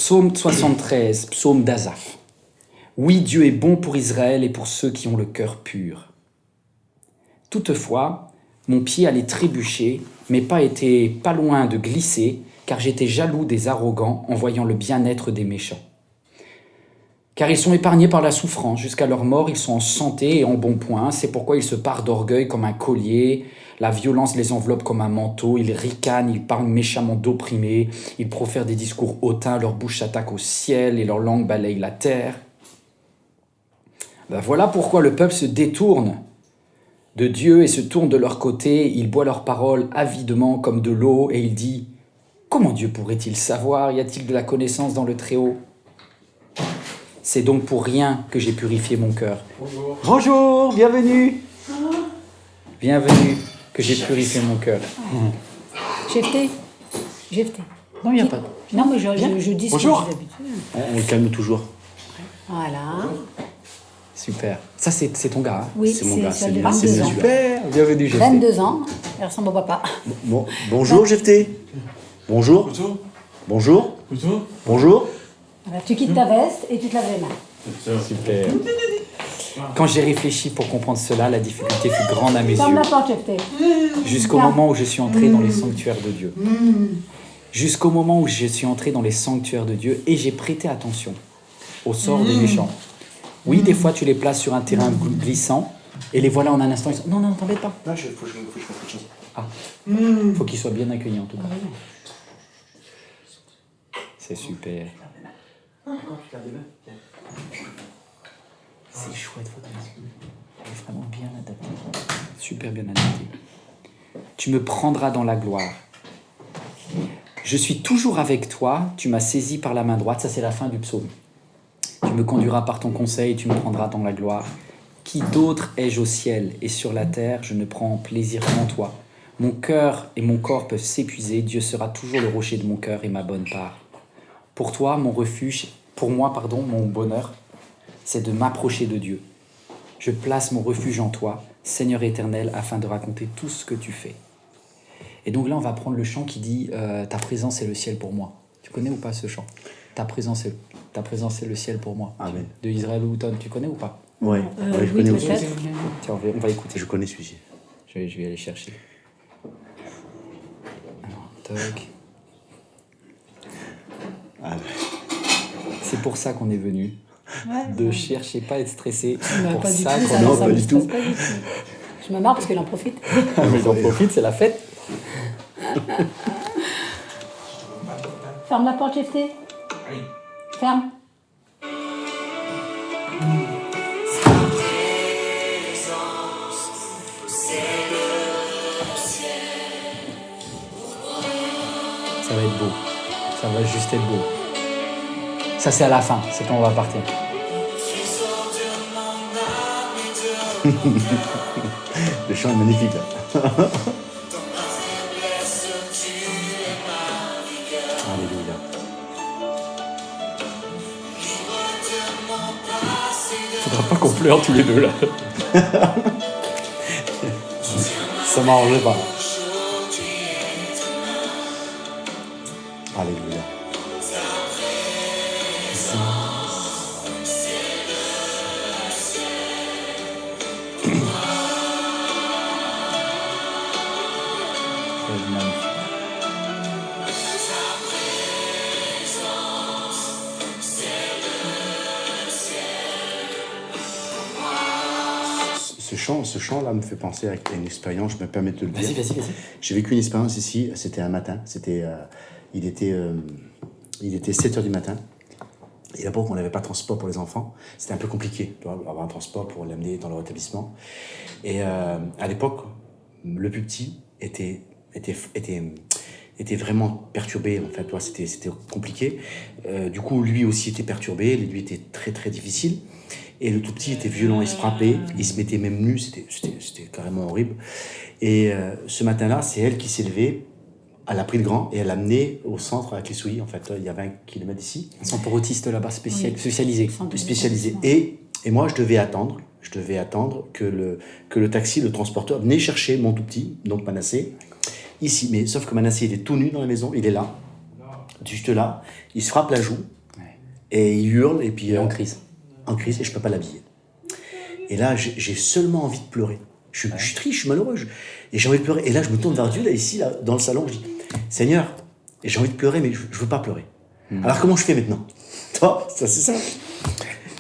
Psaume 73, psaume d'Asaph. Oui, Dieu est bon pour Israël et pour ceux qui ont le cœur pur. Toutefois, mon pied allait trébucher, mes pas étaient pas loin de glisser, car j'étais jaloux des arrogants en voyant le bien-être des méchants. Car ils sont épargnés par la souffrance, jusqu'à leur mort ils sont en santé et en bon point, c'est pourquoi ils se parent d'orgueil comme un collier, la violence les enveloppe comme un manteau, ils ricanent, ils parlent méchamment d'opprimés, ils profèrent des discours hautains, leur bouche s'attaque au ciel et leur langue balaye la terre. Ben voilà pourquoi le peuple se détourne de Dieu et se tourne de leur côté, il boit leurs paroles avidement comme de l'eau et il dit « Comment Dieu pourrait-il savoir? Y a-t-il de la connaissance dans le Très-Haut » C'est donc pour rien que j'ai purifié mon cœur. Bonjour. Bonjour, bienvenue. Bienvenue, que j'ai purifié mon cœur. Jephté. Non, il n'y a pas de... Non, mais je dis ce que je Bonjour. dis d'habitude. On le calme toujours. Voilà. Super. Ça, c'est ton gars, hein? Oui, C'est mon gars, celle c'est de lui. Ah, c'est 22 ans. monsieur. Super, bienvenue, Jephté. 22 ans, elle ressemble au papa. Bon, bonjour Jephté. Bonjour. Bonjour. Bonjour. Bonjour. Bonjour. Voilà, tu quittes ta veste et tu te laves les mains. Super. Quand j'ai réfléchi pour comprendre cela, la difficulté fut grande à mes Ferme yeux, la porte, Jephté. jusqu'au moment où je suis entré dans les sanctuaires de Dieu. Jusqu'au moment où je suis entré dans les sanctuaires de Dieu et j'ai prêté attention au sort des méchants. Oui, des fois, tu les places sur un terrain glissant et les voilà en un instant. Ils sont... Non, t'embête pas. Là, faut que je fasse quelque chose. Ah, faut qu'ils soient bien accueillis en tout cas. C'est super. C'est chouette votre maison. Elle est vraiment bien adaptée. Super bien adaptée. Tu me prendras dans la gloire. Je suis toujours avec toi, tu m'as saisi par la main droite. Ça, c'est la fin du psaume. Tu me conduiras par ton conseil, tu me prendras dans la gloire. Qui d'autre ai-je au ciel et sur la terre? Je ne prends plaisir qu'en toi. Mon cœur et mon corps peuvent s'épuiser. Dieu sera toujours le rocher de mon cœur et ma bonne part. Pour toi, mon refuge, pour moi, mon bonheur, c'est de m'approcher de Dieu. Je place mon refuge en toi, Seigneur éternel, afin de raconter tout ce que tu fais. Et donc là, on va prendre le chant qui dit ta présence est le ciel pour moi. Tu connais ou pas ce chant? Ta présence est le ciel pour moi. Amen. De Israël Houghton, tu connais ou pas? Ouais, je oui, connais aussi. peut-être. Tiens, on va écouter. Je connais celui-ci. Je vais aller chercher. Alors, toc. Ah, C'est pour ça qu'on est venu. De chercher pas à être stressé. C'est Mais pour pas du ça tout, qu'on ça, non, ça pas me du stresse tout. pas du tout. Je me marre parce qu'elle en profite. mais j'en profite, c'est la fête. Ferme la porte, Jephté. Oui. Ferme. Ça va être beau. Ça va juste être beau. Ça, c'est à la fin. C'est quand on va partir. Le chant est magnifique là. Alléluia. Faudra pas qu'on pleure tous les deux là. Ça m'arrangeait pas. Alléluia. Ça va être magnifique. Ce chant-là me fait penser à une expérience, je me permets de te le dire. Vas-y. J'ai vécu une expérience ici, c'était un matin, il était 7h du matin. Et d'abord, on n'avait pas de transport pour les enfants. C'était un peu compliqué d'avoir un transport pour l'amener dans leur établissement. Et à l'époque, le plus petit était vraiment perturbé, en fait. C'était compliqué. Du coup, lui aussi était perturbé. Lui était très, très difficile. Et le tout petit était violent, il se frappait, il se mettait même nu, c'était carrément horrible. Et ce matin-là, c'est elle qui s'est levée, elle a pris le grand et elle l'a amené au centre avec les souilles, en fait, il y a 20 km d'ici. Ils sont pour autistes là-bas, Oui. spécialisés. Spécialisé. Et moi, je devais attendre que le taxi, le transporteur, venait chercher mon tout petit, donc Manassé, ici. Mais sauf que Manassé, il est tout nu dans la maison, il est là, juste là, il se frappe la joue, Et il hurle, et puis... Il est en crise. En crise, et je peux pas l'habiller. Et là, j'ai seulement envie de pleurer. Je suis triste, je suis malheureux. Et j'ai envie de pleurer. Et là, je me tourne vers Dieu, là, ici, là, dans le salon, je dis, Seigneur, et j'ai envie de pleurer, mais je veux pas pleurer. Alors, comment je fais maintenant? Toi, ça, c'est ça.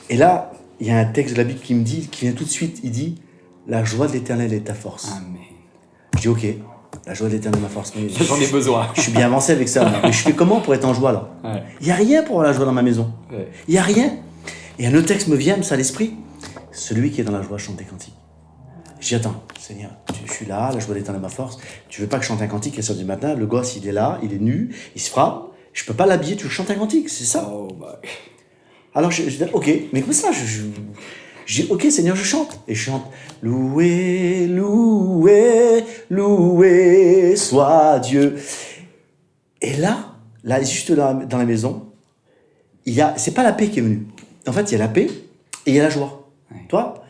Et là, il y a un texte de la Bible qui me dit, qui vient tout de suite, il dit, la joie de l'Éternel est ta force. Amen. Je dis, ok, la joie de l'Éternel est ma force. Mais J'en ai besoin. Je suis bien avancé avec ça. Mais je fais comment pour être en joie, là? Ouais. Il n'y a rien pour avoir la joie dans ma maison. Ouais. Il n'y a rien. Et un autre texte me vient, ça à l'esprit. Celui qui est dans la joie chante des cantiques. Je dis, attends, Seigneur, je suis là, la joie d'Éternel est ma force. Tu veux pas que je chante un cantique à 7h du matin? Le gosse, il est là, il est nu, il se frappe. Je peux pas l'habiller, tu veux chanter un cantique, c'est ça? Oh, bah. Alors je dis, ok, mais comme ça, je dis, ok, Seigneur, je chante. Et je chante, loué, loué, loué soit Dieu. Et là, juste dans la maison, c'est pas la paix qui est venue. En fait, il y a la paix et il y a la joie. Ouais. Toi?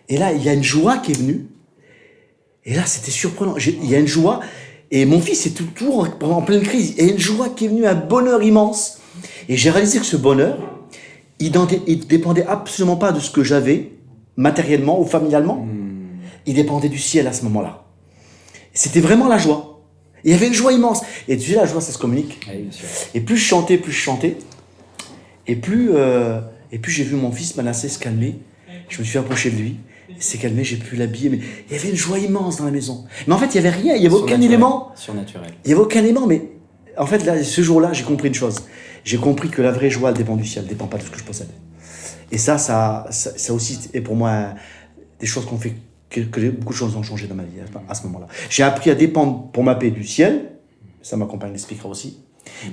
Et là, il y a une joie qui est venue. Et là, c'était surprenant. Il y a une joie. Et mon fils est toujours en pleine crise. Et il y a une joie qui est venue, un bonheur immense. Et j'ai réalisé que ce bonheur, il dépendait absolument pas de ce que j'avais, matériellement ou familialement. Il dépendait du ciel à ce moment-là. C'était vraiment la joie. Il y avait une joie immense. Et tu sais, la joie, ça se communique. Oui, bien sûr. Et plus je chantais. Et plus j'ai vu mon fils Manassé se calmer. Je me suis approché de lui. Il s'est calmé, j'ai pu l'habiller. Mais il y avait une joie immense dans la maison. Mais en fait, il n'y avait rien. Il n'y avait aucun élément. Surnaturel. Il n'y avait aucun élément. Mais en fait, là, ce jour-là, j'ai compris une chose. J'ai compris que la vraie joie, elle dépend du ciel. Elle ne dépend pas de ce que je possède. Et ça aussi est pour moi des choses qu'on fait, que beaucoup de choses ont changé dans ma vie à ce moment-là. J'ai appris à dépendre pour ma paix du ciel. Ça, ma compagne l'expliquera aussi.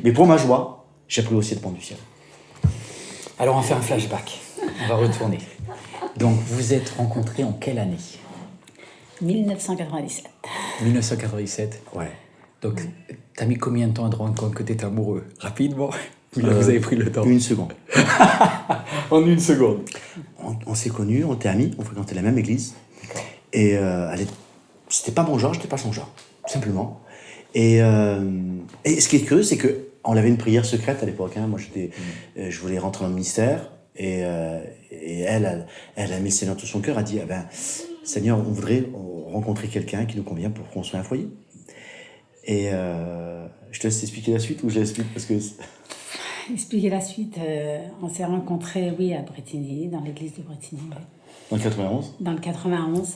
Mais pour ma joie, j'ai appris aussi à dépendre du ciel. Alors, on fait un flashback. On va retourner. Donc, vous êtes rencontrés en quelle année? 1997. 1997. Ouais. Donc, t'as mis combien de temps à te rendre compte que t'étais amoureux? Rapidement? Ou là, vous avez pris le temps? Une seconde. En une seconde. On s'est connus, on était amis, on fréquentait la même église. Et c'était pas mon genre, j'étais pas son genre, tout simplement. Et ce qui est curieux, c'est qu'on avait une prière secrète à l'époque. Moi, je voulais rentrer dans le ministère. Et elle a mis le Seigneur tout son cœur, a dit, Seigneur, on voudrait rencontrer quelqu'un qui nous convient pour construire un foyer. Et je te laisse expliquer la suite ou je l'explique parce que... Expliquer la suite, on s'est rencontrés, à Bretigny, dans l'église de Bretigny. Oui. Dans le 91? Dans le 91.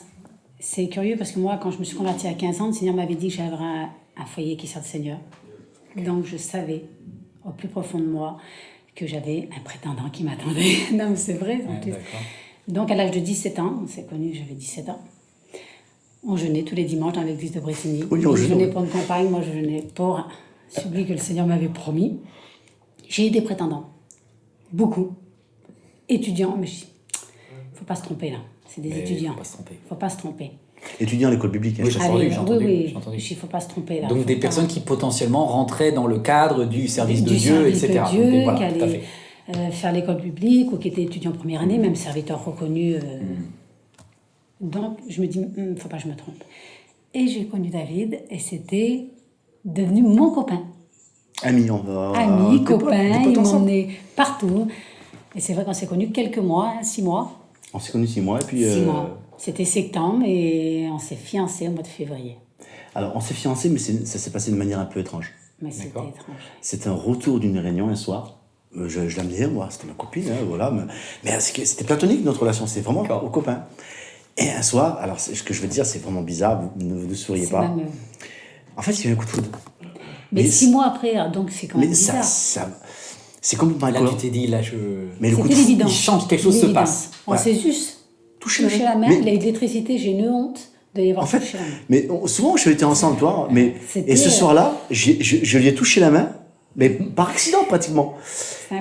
C'est curieux parce que moi, quand je me suis convertie à 15 ans, le Seigneur m'avait dit que j'avais un foyer qui sort du Seigneur. Donc je savais, au plus profond de moi, que j'avais un prétendant qui m'attendait. Non, mais c'est vrai. Donc à l'âge de 17 ans, on s'est connus, j'avais 17 ans. On jeûnait tous les dimanches dans l'église de Bretigny. Oui, on jeûnait pour une compagne, moi je jeûnais pour celui que le Seigneur m'avait promis. J'ai eu des prétendants, beaucoup, étudiants, mais je dis, faut pas se tromper là, c'est des étudiants. Faut pas se tromper. Étudiant à l'école biblique. Oui, j'ai entendu. Oui, il faut pas se tromper là. Donc des personnes qui potentiellement rentraient dans le cadre du service de Dieu, service etc. De Dieu, voilà, qui allaient faire l'école biblique ou qui étaient étudiants première année, même serviteurs reconnus. Donc je me dis, faut pas que je me trompe. Et j'ai connu David et c'était devenu mon copain. Amis, copains, ils m'ont emmené partout. Et c'est vrai qu'on s'est connus quelques mois, 6 mois. On s'est connus 6 mois et puis... 6 mois. C'était septembre et on s'est fiancés au mois de février. Alors, on s'est fiancés, mais ça s'est passé de manière un peu étrange. Mais c'était étrange. C'était un retour d'une réunion un soir. Je l'amenais, moi, c'était ma copine, voilà. Mais c'était platonique, notre relation, c'était vraiment au copain. Et un soir, alors ce que je veux dire, c'est vraiment bizarre, vous ne souriez pas. Même... En fait, il y a eu un coup de foudre. Mais 6 mois après, donc c'est quand même bizarre. C'est complètement là, tu t'es dit, là, mais c'était l'évidence. Il change, quelque chose se passe. On s'est juste touché la main. L'électricité, j'ai une honte de y avoir touché la main. Mais souvent, je été ensemble, toi. Et ce soir-là, je lui ai touché la main, mais par accident, pratiquement.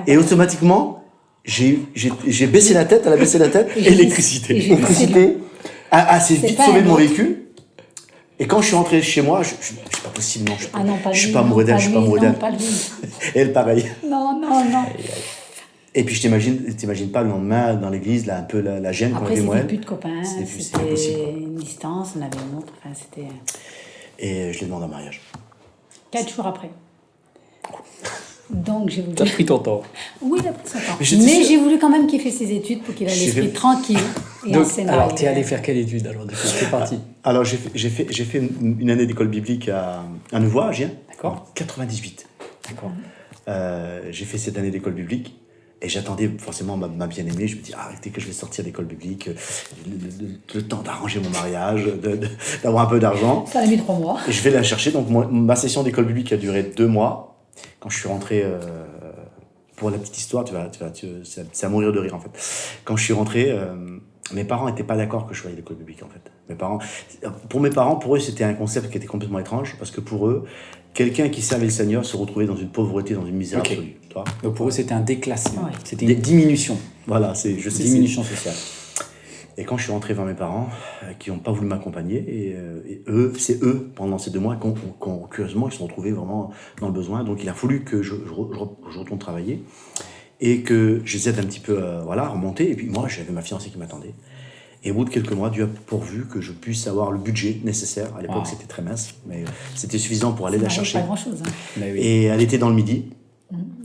Et automatiquement, j'ai baissé la tête, elle a baissé la tête, et l'électricité. L'électricité s'est vite sauvée de mon véhicule. Et quand je suis rentré chez moi, c'est pas possible, non. Je suis pas amoureux d'elle, je suis pas amoureux d'elle. Et elle, pareil. Non. Et puis, t'imagines pas le lendemain, dans l'église, là, un peu la gêne qu'on avait, moi. Après, c'était plus de copains, c'était une distance, on avait une autre, enfin, c'était... Et je l'ai demandé en mariage. 4 jours après. Donc j'ai voulu... T'as pris ton temps. Oui, il a pris son temps. Mais j'étais Mais sûr- j'ai voulu quand même qu'il fasse ses études pour qu'il ait J'ai l'esprit fait- tranquille et en Donc, scénario. alors, t'es allé faire quelle étude alors du coup? C'est parti. Alors, j'ai fait une année d'école biblique à Nouveau, à Gien, D'accord. en 98. D'accord. J'ai fait cette année d'école biblique et j'attendais forcément ma bien-aimée. Je me dis, dès que je vais sortir d'école biblique, le temps d'arranger mon mariage, d'avoir un peu d'argent. Ça a mis 3 mois. Et je vais la chercher. Donc, ma session d'école biblique a duré 2 mois. Quand je suis rentré, pour la petite histoire, c'est à mourir de rire en fait. Quand je suis rentré, mes parents n'étaient pas d'accord que je sois à l'école biblique en fait. Pour mes parents, pour eux, c'était un concept qui était complètement étrange parce que pour eux, quelqu'un qui servait le Seigneur se retrouvait dans une pauvreté, dans une misère Ok. absolue. Tu vois. Donc pour eux, c'était un déclassement. Ouais. C'était une diminution. Voilà, je sais. Diminution sociale. Et quand je suis rentré vers mes parents, qui n'ont pas voulu m'accompagner, et eux, c'est eux, pendant ces 2 mois, curieusement, ils se sont retrouvés vraiment dans le besoin. Donc il a fallu que je retourne travailler et que je les aide un petit peu à remonter. Et puis moi, j'avais ma fiancée qui m'attendait. Et au bout de quelques mois, Dieu a pourvu que je puisse avoir le budget nécessaire. À l'époque, Wow. c'était très mince, mais c'était suffisant pour aller Ça la n'arrive chercher. pas grand-chose. Hein. Mais oui. Et elle était dans le Midi.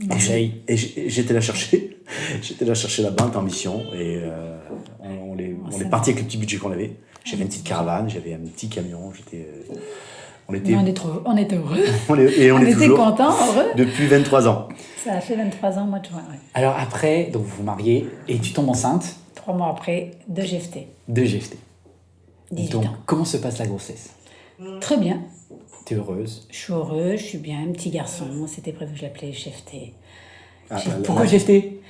Conseil. Et j'étais la chercher. J'étais la chercher là-bas, on était en mission. Et on est parti avec le petit budget qu'on avait. J'avais une petite caravane, j'avais un petit camion. On était, Mais on était heureux. on est On était toujours contents, heureux. depuis 23 ans. Ça a fait 23 ans au mois de juin. Ouais. Alors après, donc vous vous mariez et tu tombes enceinte 3 mois après, de GFT. de GFT. 18 Donc ans. comment se passe la grossesse? Très bien. T'es heureuse? Je suis heureuse, je suis bien. Un petit garçon. C'était prévu que je l'appelais GFT. Pourquoi GFT?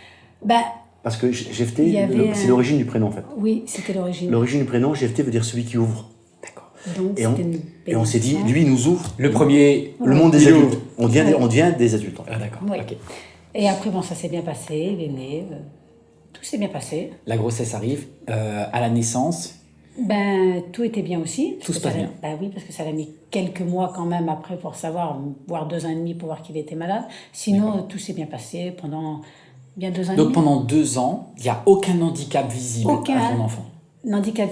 Ben, Parce que GFT, Il y avait c'est l'origine du prénom en fait. oui, c'était l'origine. L'origine du prénom, GFT veut dire celui qui ouvre. D'accord. Donc, Et on, c'était une et on s'est dit, bénédiction. lui, il nous ouvre Le premier... le monde des il adultes. ouvre. On devient des adultes en fait. Ah d'accord, Oui. ok. Et après, bon, ça s'est bien passé. Il est né. Tout s'est bien passé. La grossesse arrive à la naissance. Ben, tout était bien aussi. Tout se Parce passe que ça- bien. Ben oui, parce que ça l'a mis quelques mois quand même après pour savoir, voire 2 ans et demi pour voir qu'il était malade. Sinon, tout s'est bien passé pendant bien 2 ans et Donc demi. pendant 2 ans, il n'y a aucun handicap visible Aucun. à ton enfant. Handicap,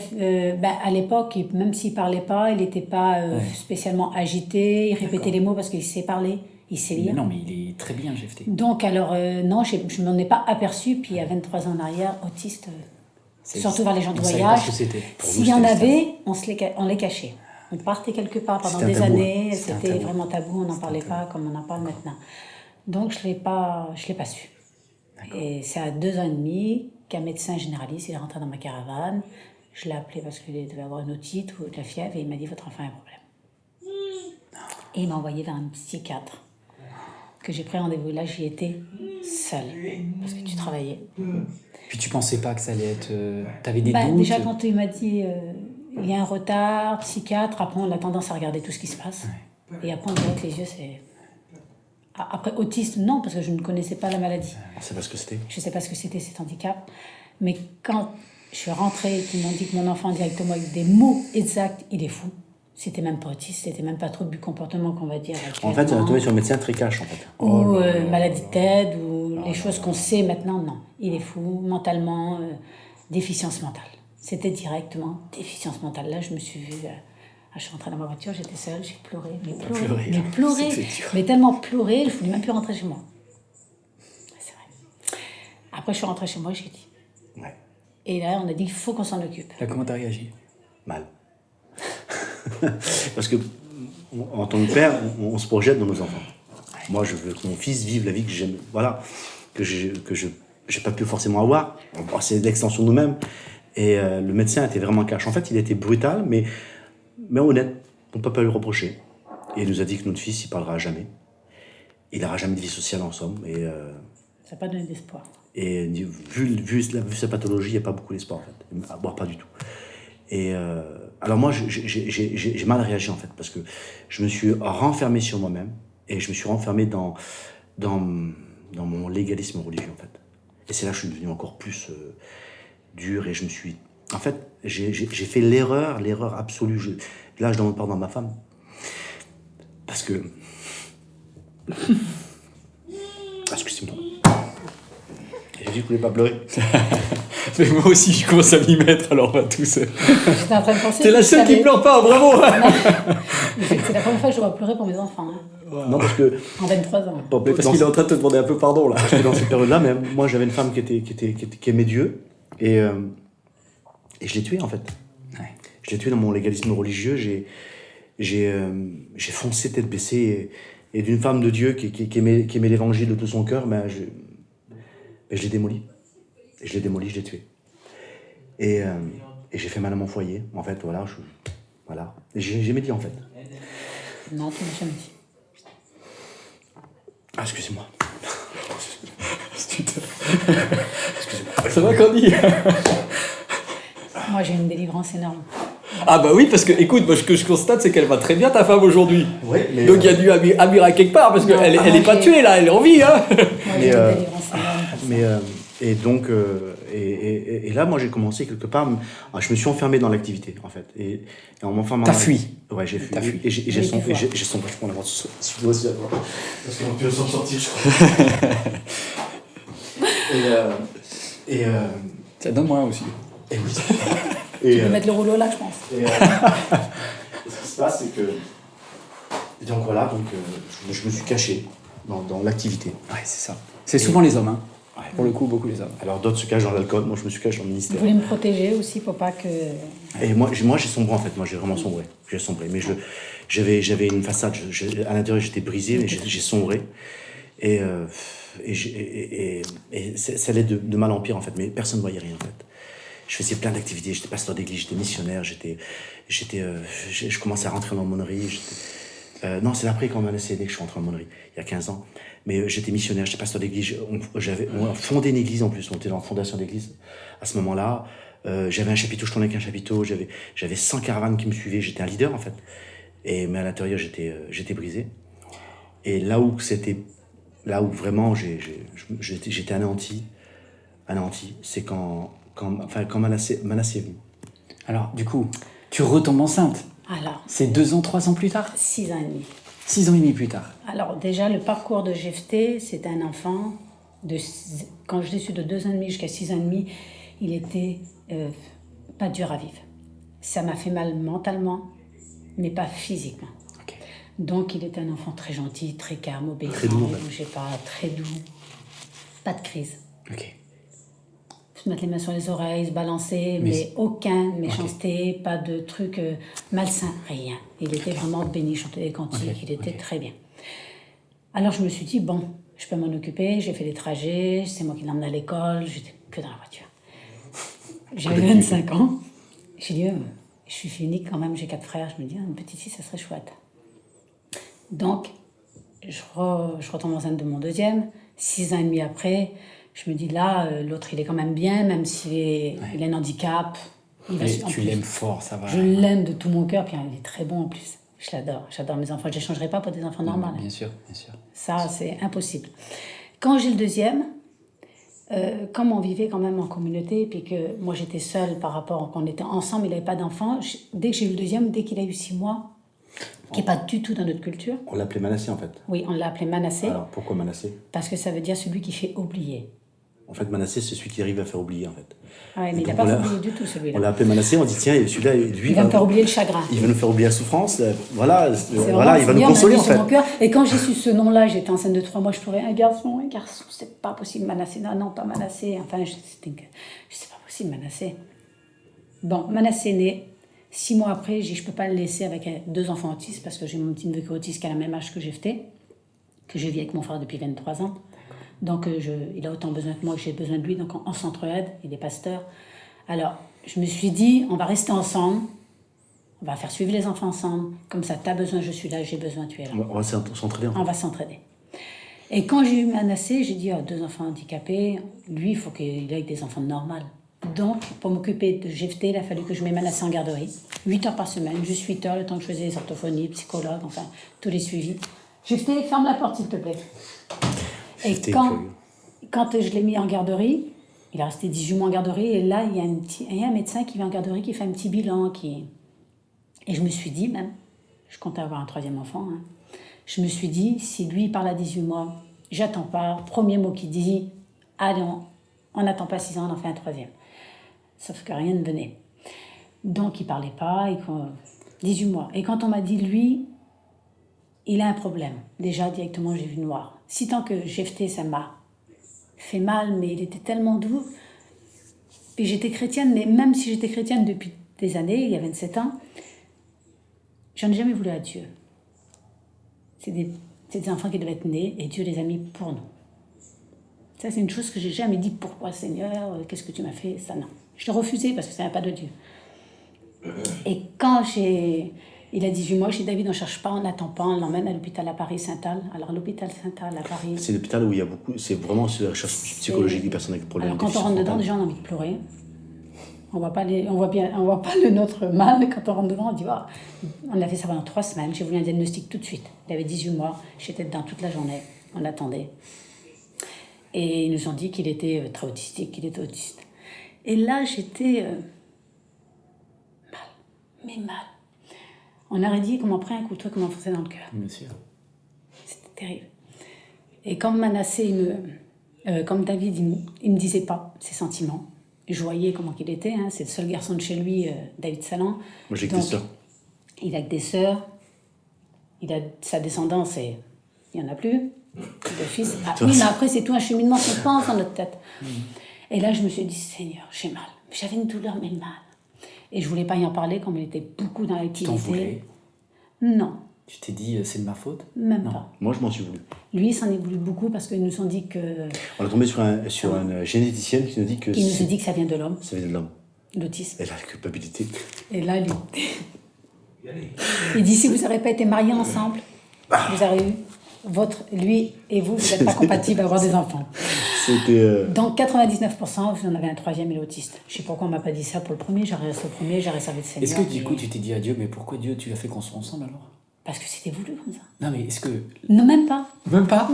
à l'époque, même s'il parlait pas, il n'était pas spécialement agité. Il répétait les mots parce qu'il sait parler, il sait Mais lire. non, mais il est très bien GFT. Donc, alors, non, je ne m'en ai pas aperçu. Puis, il y a 23 ans en arrière, autiste, surtout vers les gens de On savait voyage. pas ce que c'était. Pour S'il nous, y en c'était avait, on les cachait. On partait quelque part pendant C'était un des tabou, années. C'était un C'était tabou. vraiment tabou. On n'en parlait pas comme on en parle maintenant. Donc, je l'ai pas su. Et c'est à 2 ans et demi qu'un médecin généraliste il est rentré dans ma caravane. Je l'ai appelé parce qu'il devait avoir une otite ou de la fièvre et il m'a dit votre enfant a un problème. Et il m'a envoyé vers un psychiatre que j'ai pris rendez-vous. Là, j'y étais seule parce que tu travaillais. Puis tu pensais pas que ça allait être... T'avais des Bah, doutes? déjà, quand il m'a dit il y a un retard, psychiatre, après on a tendance à regarder tout ce qui se passe. Et après on dirait que les yeux, c'est. Après, autisme, non, parce que je ne connaissais pas la maladie. On sait pas ce que c'était. Je ne sais pas ce que c'était cet handicap. Mais quand je suis rentrée et qu'ils m'ont dit que mon enfant directement avec des mots exacts, il est fou. C'était même pas autiste, c'était même pas trouble du comportement qu'on va dire. En fait, on est actuellement. tombé sur un médecin très cash en fait. Ou maladie de tête, ou les choses qu'on sait maintenant, non. Il est fou, mentalement, déficience mentale. C'était directement déficience mentale. Là, je me suis vue, je suis rentrée dans ma voiture, j'étais seule, j'ai pleuré, C'était dur. mais tellement pleuré, je ne voulais même plus rentrer chez moi. C'est vrai. Après, je suis rentrée chez moi, j'ai dit. Ouais, Et là, on a dit, il faut qu'on s'en occupe. Là, comment t'as réagi? mal. Parce que en tant que père, on se projette dans nos enfants. Moi, je veux que mon fils vive la vie que j'aime, voilà, que j'ai pas pu forcément avoir. Bon, c'est l'extension de nous-mêmes. Et le médecin était vraiment cash. En fait, il était brutal, mais honnête. On ne peut pas lui reprocher. Et il nous a dit que notre fils, il parlera jamais. Il n'aura jamais de vie sociale en somme. Et Ça n'a pas donné d'espoir. vu sa pathologie, il n'y a pas beaucoup d'espoir, en fait. Voire pas du tout. Et alors moi, j'ai mal réagi, en fait, parce que je me suis renfermé sur moi-même et je me suis renfermé dans mon légalisme religieux, en fait. Et c'est là que je suis devenu encore plus dur et je me suis... En fait, j'ai fait l'erreur absolue. Là, je demande pardon à ma femme. Parce que... Excusez-moi. dit que je voulais pas pleurer. Mais moi aussi, je commence à m'y mettre, alors on va tous... J'étais en train de penser. T'es la seule qui pleure pas, bravo. C'est la première fois que je dois pleurer pour mes enfants. Hein. Non, parce que... En 23 ans. Bon, Mais parce qu'il est en train de te demander un peu pardon, là. Parce que dans cette période-là, mais moi, j'avais une femme qui aimait Dieu. Et je l'ai tuée, en fait. Ouais. Je l'ai tuée dans mon légalisme religieux. J'ai foncé tête baissée. Et d'une femme de Dieu qui aimait l'évangile de tout son cœur, je l'ai démolie. Et je l'ai tuée. Et j'ai fait mal à mon foyer, en fait, voilà. Voilà. Et j'ai médit, en fait. Non, tu m'as jamais dit. Ah, excusez-moi. Ça va, Candy? Moi, j'ai une délivrance énorme. Ah bah oui, parce que, écoute, moi, ce que je constate, c'est qu'elle va très bien, ta femme, aujourd'hui. Ouais, mais, Donc il y a du Amira quelque part, parce Non, qu'elle elle est pas j'ai- tuée, là, elle est en vie, hein. Moi, j'ai Mais, une délivrance énorme. pour ça. et donc, et là, moi, j'ai commencé quelque part. Je me suis enfermé dans l'activité, en fait. Et en m'enfermant. T'as fui. Ouais, j'ai fui. T'as fui. Et j'ai Oui, sombré. des fois. J'ai sombré. Je peux en avoir sous le aussi. Parce qu'on peut s'en sortir, je crois. Ça donne moi aussi. Et oui. Tu Et, peux mettre le rouleau là, je pense. ce qui se passe, c'est que. Et donc voilà, je me suis caché dans l'activité. Ouais, c'est ça. C'est souvent les hommes, hein. Ouais. Pour le coup, beaucoup les hommes. Alors d'autres se cachent dans l'alcool, moi je me suis caché dans le Je ministère. voulais me protéger aussi pour pas que. Et moi j'ai sombré en fait, moi j'ai vraiment sombré. J'ai sombré, mais j'avais une façade, à l'intérieur j'étais brisé, mais j'ai sombré. Et ça allait de mal en pire en fait, mais personne ne voyait rien en fait. Je faisais plein d'activités, j'étais pasteur d'église, j'étais missionnaire, je commençais à rentrer dans l'aumônerie. Non, c'est après qu'on m'a laissé dès que je suis rentré en aumônerie, il y a 15 ans. Mais j'étais missionnaire, j'étais pasteur d'église, on a fondé une église en plus, on était dans la fondation d'église à ce moment-là. J'avais un chapiteau, je tournais avec un chapiteau, j'avais 100 caravanes qui me suivaient, j'étais un leader en fait. Mais à l'intérieur, j'étais brisé. Et là où vraiment j'étais anéanti, c'est quand Manassé est venu. Alors, du coup, tu retombes enceinte. Alors, C'est 2 ans, 3 ans plus tard? 6 ans et demi. 6 ans et demi plus tard. Alors, déjà, le parcours de Jephté, c'est un enfant, quand je l'ai su de 2 ans et demi jusqu'à 6 ans et demi, il était pas dur à vivre. Ça m'a fait mal mentalement, mais pas physiquement. Ok. Donc, il était un enfant très gentil, très calme, obéissant, Très doux, il ouais. ne bougeait pas, très doux. Pas de crise. Ok. Se mettre les mains sur les oreilles, se balancer, mais aucun méchanceté, pas de trucs malsains, rien. Il était vraiment béni, chantait des cantiques, il était très bien. Alors je me suis dit, bon, je peux m'en occuper, j'ai fait des trajets, c'est moi qui l'emmenais à l'école, j'étais que dans la voiture. J'avais 25 ans, j'ai dit, je suis unique quand même, j'ai 4 frères, je me dis, une petite fille, ça serait chouette. Donc, je retombe enceinte de mon deuxième, 6 ans et demi après, je me dis là, l'autre il est quand même bien, même s'il il a un handicap. Il va Et en tu plus, l'aimes fort, ça va. je l'aime de tout mon cœur, puis il est très bon en plus. Je j'adore mes enfants, je ne les changerai pas pour des enfants normaux. Bien sûr, bien sûr. Ça, c'est impossible. Quand j'ai le deuxième, comme on vivait quand même en communauté, puis que moi j'étais seule par rapport, qu'on était ensemble, il n'avait pas d'enfants, dès que j'ai eu le deuxième, dès qu'il a eu 6 mois, qui n'est pas du tout dans notre culture, On l'appelait Manassé en fait. oui, on l'a appelé Manassé, Alors pourquoi Manassé? parce que ça veut dire celui qui fait oublier. En fait, Manassé, c'est celui qui arrive à faire oublier en fait. Ah ouais, mais il n'a Donc, pas on l'a- oublié du tout celui-là. On l'a appelé Manassé, on dit tiens, celui-là, lui, Il va me faire oublier le chagrin. il va nous faire oublier la souffrance, voilà, C'est voilà, il va nous vraiment consoler en sur fait. mon cœur. Et quand j'ai su ce nom-là, j'étais enceinte de 3 mois, je trouvais un garçon, c'est pas possible, Manassé. Non, pas Manassé. Enfin, c'est pas possible, Manassé. Bon, Manassé est né. 6 mois après, j'ai dit, je peux pas le laisser avec 2 enfants autistes parce que j'ai mon petit neveu qui est autiste qui a le même âge que Jephté, que je vis avec mon frère depuis 23 ans. Donc, il a autant besoin que moi que j'ai besoin de lui. Donc, on s'entraide, il est pasteur. Alors, je me suis dit, on va rester ensemble. On va faire suivre les enfants ensemble. Comme ça, tu as besoin, je suis là, j'ai besoin, tu es là. On va s'entraider. On va s'entraider. Et quand j'ai eu Manassé, j'ai dit, 2 enfants handicapés, lui, il faut qu'il ait des enfants normaux. Donc, pour m'occuper de Jephté, il a fallu que je mette Manassé en garderie. 8 heures par semaine, juste 8 heures, le temps que je faisais les orthophonies, psychologue, enfin, tous les suivis. Jephté, ferme la porte, s'il te plaît. Et Jephté, quand je l'ai mis en garderie, il est resté 18 mois en garderie, et là, il y a un médecin qui vient en garderie, qui fait un petit bilan, Et je me suis dit, même, je comptais avoir un 3e enfant, hein. Je me suis dit, si lui il parle à 18 mois, j'attends pas, premier mot qu'il dit, allez, On n'attend pas 6 ans, on en fait un 3e. Sauf que rien ne venait. Donc, il ne parlait pas, 18 mois. Et quand on m'a dit, lui, il a un problème. Déjà, directement, j'ai vu noir. Si tant que jephté, ça m'a fait mal, mais il était tellement doux. Puis j'étais chrétienne, mais même si j'étais chrétienne depuis des années, il y a 27 ans, j'en ai jamais voulu à Dieu. C'est des enfants qui devaient être nés et Dieu les a mis pour nous. Ça, c'est une chose que j'ai jamais dit. Pourquoi, Seigneur, qu'est-ce que tu m'as fait? Ça, non. Je l'ai refusé parce que ça n'est pas de Dieu. Et quand il a 18 mois, chez David, on ne cherche pas, on n'attend pas, on l'emmène à l'hôpital à Paris, Saint-Al. Alors, l'hôpital Saint-Al à Paris. C'est l'hôpital où il y a beaucoup. C'est vraiment la recherche psychologique des personnes avec des problèmes. Alors, quand on rentre dedans, déjà, on a envie de pleurer. On voit pas le nôtre mal. Quand on rentre dedans, on dit on a fait ça pendant 3 semaines. J'ai voulu un diagnostic tout de suite. Il avait 18 mois, j'étais dedans toute la journée. On attendait. Et ils nous ont dit qu'il était très autistique, qu'il était autiste. Et là, j'étais mal. On aurait dit qu'on m'en prenait un couteau, qu'on m'enfonçait dans le cœur. Bien sûr. C'était terrible. Et comme Manassé, comme David, il me disait pas ses sentiments. Je voyais comment il était. Hein. C'est le seul garçon de chez lui, David Salan. Moi, j'ai que des sœurs. Il a que des sœurs. Sa descendance, il n'y en a plus. De fils. Ah, oui, mais après, c'est tout un cheminement qu'on pense dans notre tête. Et là, je me suis dit, Seigneur, j'ai mal. J'avais une douleur, mais mal. Et je ne voulais pas y en parler, comme il était beaucoup dans l'activité. T'en voulais? Non. Tu t'es dit, c'est de ma faute? Même pas. Moi, je m'en suis voulu. Lui, il s'en est voulu beaucoup parce qu'ils nous ont dit que... On est tombé sur une généticienne qui nous dit que... Il nous a dit que ça vient de l'homme, Ça vient de l'homme. l'autisme. Elle a la culpabilité. Et là, il dit, si vous n'aurez pas été mariés ensemble, vous aurez eu lui et vous n'êtes pas compatibles à avoir des enfants. C'était... Donc 99%, vous en avez un 3e, il est autiste. Je ne sais pas pourquoi on ne m'a pas dit ça pour le premier, j'aurais resté au premier, j'aurais servi de Seigneur. Est-ce que du coup tu t'es dit à Dieu, mais pourquoi Dieu tu as fait qu'on soit ensemble alors? Parce que c'était voulu comme ça. Non mais est-ce que... Non, même pas. Même pas?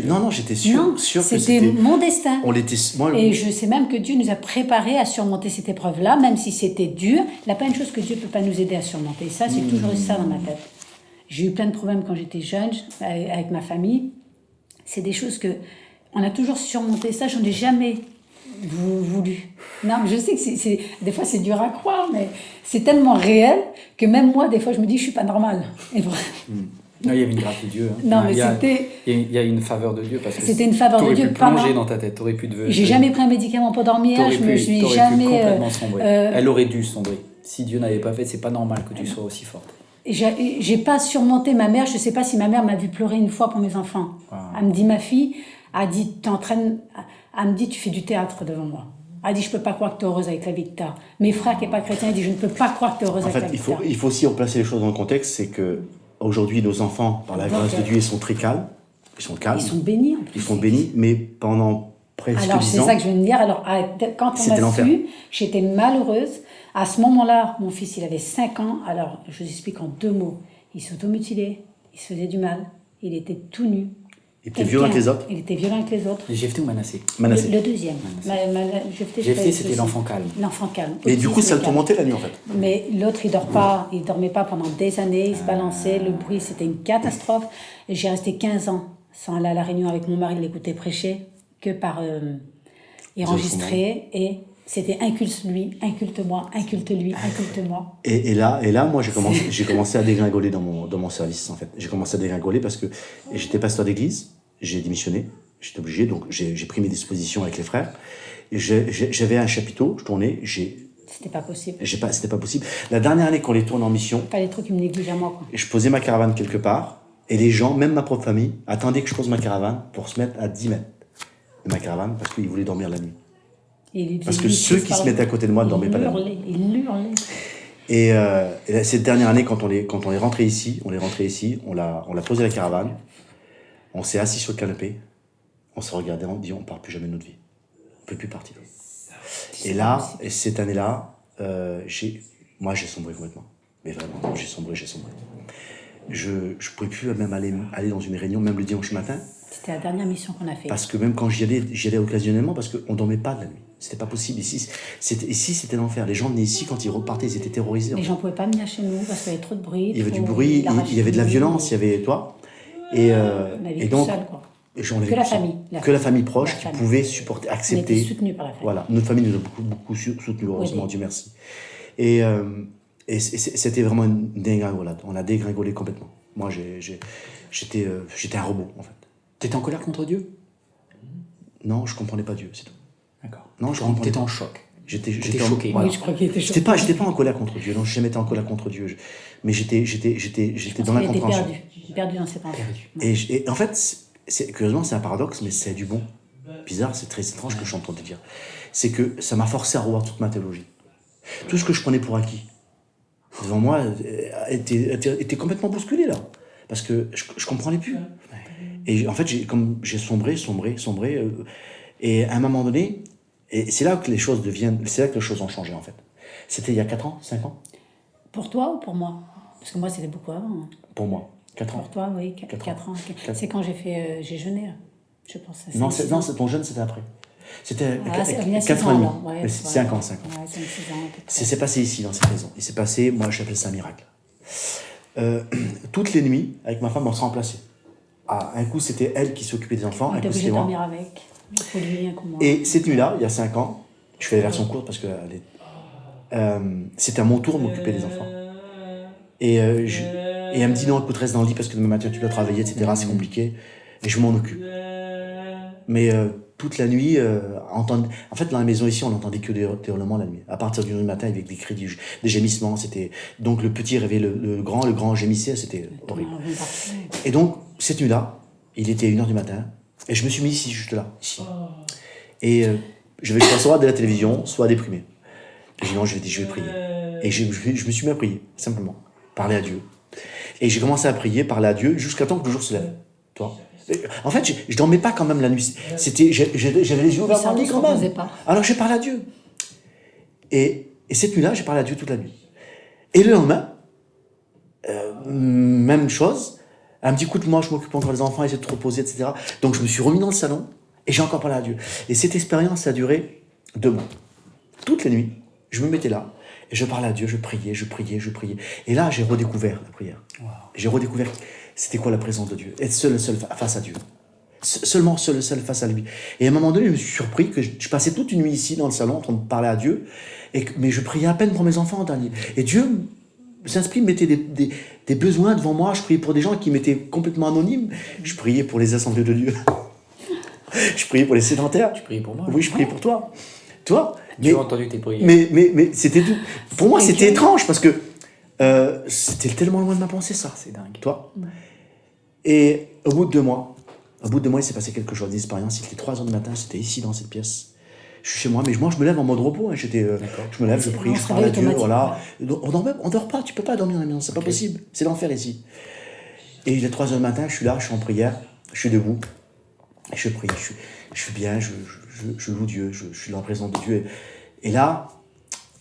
Non, j'étais sûr, Non, sûr que c'était mon destin. On l'était... Et je sais même que Dieu nous a préparés à surmonter cette épreuve-là, même si c'était dur. Il n'y a pas une chose que Dieu ne peut pas nous aider à surmonter. Ça, c'est toujours eu ça dans ma tête. J'ai eu plein de problèmes quand j'étais jeune, avec ma famille. C'est des choses que... On a toujours surmonté ça, j'en ai jamais voulu. Non, mais je sais que des fois c'est dur à croire, mais c'est tellement réel que même moi, des fois, je me dis que je ne suis pas normale. Et Non, il y avait une grâce de Dieu. Hein. Non, mais c'était... Il y a une faveur de Dieu parce que c'était une faveur de Dieu. T'aurais pu plonger dans ta tête, t'aurais pu devenir... J'ai jamais pris un médicament pour dormir, je me suis jamais... complètement sombrer. Elle aurait dû sombrer. Si Dieu n'avait pas fait, c'est pas normal que tu sois aussi forte. J'ai pas surmonté ma mère, je sais pas si ma mère m'a vu pleurer une fois pour mes enfants. Wow. Elle me dit, ma fille, elle me dit, tu fais du théâtre devant moi. Elle dit, je peux pas croire que tu es heureuse avec la vie que tu as. Mes frères qui sont pas chrétiens, ils disent, je ne peux pas croire que tu es heureuse avec la vie que tu as. Il faut aussi replacer les choses dans le contexte, c'est que aujourd'hui nos enfants, par la grâce de Dieu, ils sont très calmes. Ils sont calmes. Ils sont bénis en plus. Ils sont bénis, mais pendant presque 10 ans... Alors c'est ça que je viens de dire. Alors quand on m'a su, j'étais malheureuse. À ce moment-là, mon fils, il avait 5 ans. Alors je vous explique en 2 mots. Il s'automutilait, il se faisait du mal, il était tout nu. Il était violent avec les autres. Il était violent avec les autres. Jephté ou Manassé? Manassé. Le deuxième. Jephté, c'était l'enfant calme. L'enfant calme. Et du coup, ça le tourmentait la nuit, en fait. Mais l'autre, il dormait pas pendant des années, il se balançait, le bruit, c'était une catastrophe. Et j'ai resté 15 ans sans aller à la réunion avec mon mari, l'écouter prêcher, que par enregistrer. Et c'était inculte-lui, inculte-moi, inculte-lui, inculte-moi. Et là, moi, j'ai commencé à dégringoler dans mon service, en fait. J'ai commencé à dégringoler parce que j'étais pasteur d'église, j'ai démissionné, j'étais obligé, donc j'ai pris mes dispositions avec les frères. Et j'avais un chapiteau, je tournais, C'était pas possible. C'était pas possible. La dernière année qu'on les tourne en mission, Pas les trucs qui me négligent à moi, quoi. je posais ma caravane quelque part, et les gens, même ma propre famille, attendaient que je pose ma caravane pour se mettre à 10 mètres de ma caravane parce qu'ils voulaient dormir la nuit. Parce que ceux qui se mettaient à côté de moi ne dormaient pas la nuit. Ils hurlaient. Et cette dernière année, quand on est rentré ici, on a posé la caravane, on s'est assis sur le canapé, on s'est regardé, on dit on ne part plus jamais de notre vie. On ne peut plus partir. Et là, cette année-là, j'ai sombré complètement. Mais vraiment, j'ai sombré. Je ne pouvais plus même aller dans une réunion, même le dimanche matin. C'était la dernière mission qu'on a faite. Parce que même quand j'y allais occasionnellement, parce qu'on ne dormait pas de la nuit. C'était pas possible. Ici, c'était l'enfer. Les gens venaient ici, quand ils repartaient, ils étaient terrorisés. Les gens ne pouvaient pas venir chez nous parce qu'il y avait trop de bruit. Il y avait du bruit, il y avait de la violence, il y avait toi. Et donc, seul, quoi. Que la famille. Que la famille proche La qui famille. pouvait supporter, On était accepter. soutenus par la famille. Voilà, notre famille nous a beaucoup soutenus, heureusement, Oui. Dieu merci. Et c'était vraiment une dégringolade. On a dégringolé complètement. Moi, j'étais un robot, en fait. T'étais en colère contre Dieu? Non, je comprenais pas Dieu, c'est tout. D'accord. Non, je comprenais T'étais pas. en choc. J'étais choqué. voilà. Oui, je crois qu'il était J'étais pas en colère contre Dieu. Non, j'ai jamais été en colère contre Dieu. Mais j'étais dans Il la était compréhension. perdu dans ses pensées. Et en fait, curieusement, c'est un paradoxe, mais c'est du bon. Bizarre, c'est très étrange que je t'entende dire. C'est que ça m'a forcé à revoir toute ma théologie. Tout ce que je prenais pour acquis, devant moi, était complètement bousculé, là. Parce que je comprenais plus. Et en fait, j'ai sombré. Et à un moment donné, et c'est là que les choses ont changé, en fait. C'était il y a 4 ans, 5 ans? Pour toi ou pour moi? Parce que moi, c'était beaucoup avant. Hein. Pour moi. 4 ans. Pour toi, oui, 4 ans. C'est quand j'ai jeûné, là. Je pense. Non, ton jeûne, c'était après. C'était il y a 4 6 ans et ans, demi. là. Ouais, 5 ans. Ouais, 5-6 ans. à peu près. C'est passé ici, dans cette maison. Il s'est passé, moi j'appelle ça un miracle. Toutes les nuits, avec ma femme, on se remplaçait. Ah, un coup, c'était elle qui s'occupait des enfants, On un était coup, obligé c'était de moi. dormir avec. Pour lui, un coup moi. Et cette nuit-là, il y a 5 ans, je fais la version courte parce que c'était à mon tour de m'occuper des enfants. Et elle me dit non, écoute, reste dans le lit parce que demain matin tu dois travailler, etc. C'est compliqué. Et je m'en occupe. Mais toute la nuit, en fait, dans la maison ici, on n'entendait que des hurlements la nuit. À partir du matin, avec des cris, des gémissements, c'était. Donc le petit réveillait le grand gémissait, c'était horrible. Et donc, cette nuit-là, il était 1h du matin, et je me suis mis ici, juste là, ici. Et je vais soit de la télévision, soit déprimé. J'ai dit non, je vais prier. Et je me suis mis à prier, simplement. Parler à Dieu. Et j'ai commencé à prier, parler à Dieu, jusqu'à temps que le jour se lève. Toi. En fait, je dormais pas quand même la nuit. J'avais les yeux ouverts dans le lit quand même. Alors j'ai parlé à Dieu. Et cette nuit-là, j'ai parlé à Dieu toute la nuit. Et le lendemain, même chose. Un petit coup de moi, je m'occupe encore des enfants, essayer de te reposer, etc. Donc je me suis remis dans le salon et j'ai encore parlé à Dieu. Et cette expérience, ça a duré 2 mois. Toutes les nuits, je me mettais là et je parlais à Dieu, je priais. Et là, j'ai redécouvert la prière. Wow. J'ai redécouvert c'était quoi la présence de Dieu. Être seul face à Dieu. Seulement seul face à lui. Et à un moment donné, je me suis surpris que je passais toute une nuit ici dans le salon en train de parler à Dieu, mais je priais à peine pour mes enfants en dernier. Et Dieu, Saint-Esprit mettait des besoins devant moi. Je priais pour des gens qui m'étaient complètement anonymes. Je priais pour les assemblées de Dieu. Je priais pour les sédentaires. Tu priais pour moi? Oui, je priais pour toi. Toi? Dieu a entendu tes prières. Mais c'était tout. Pour moi, c'était étrange parce que c'était tellement loin de ma pensée, ça. C'est dingue. Toi? Et au bout de 2 mois, il s'est passé quelque chose d'expérience. Il était 3h du matin, c'était ici dans cette pièce. Je suis chez moi, mais moi je me lève en mode repos. Hein. Je me lève, je prie, je parle à Dieu. Voilà. On dort pas, tu peux pas dormir à la maison, c'est pas possible. C'est l'enfer ici. Et il est 3h du matin, je suis là, je suis en prière, je suis debout, et je prie, je suis bien, je loue Dieu, je suis dans la présence de Dieu. Et là,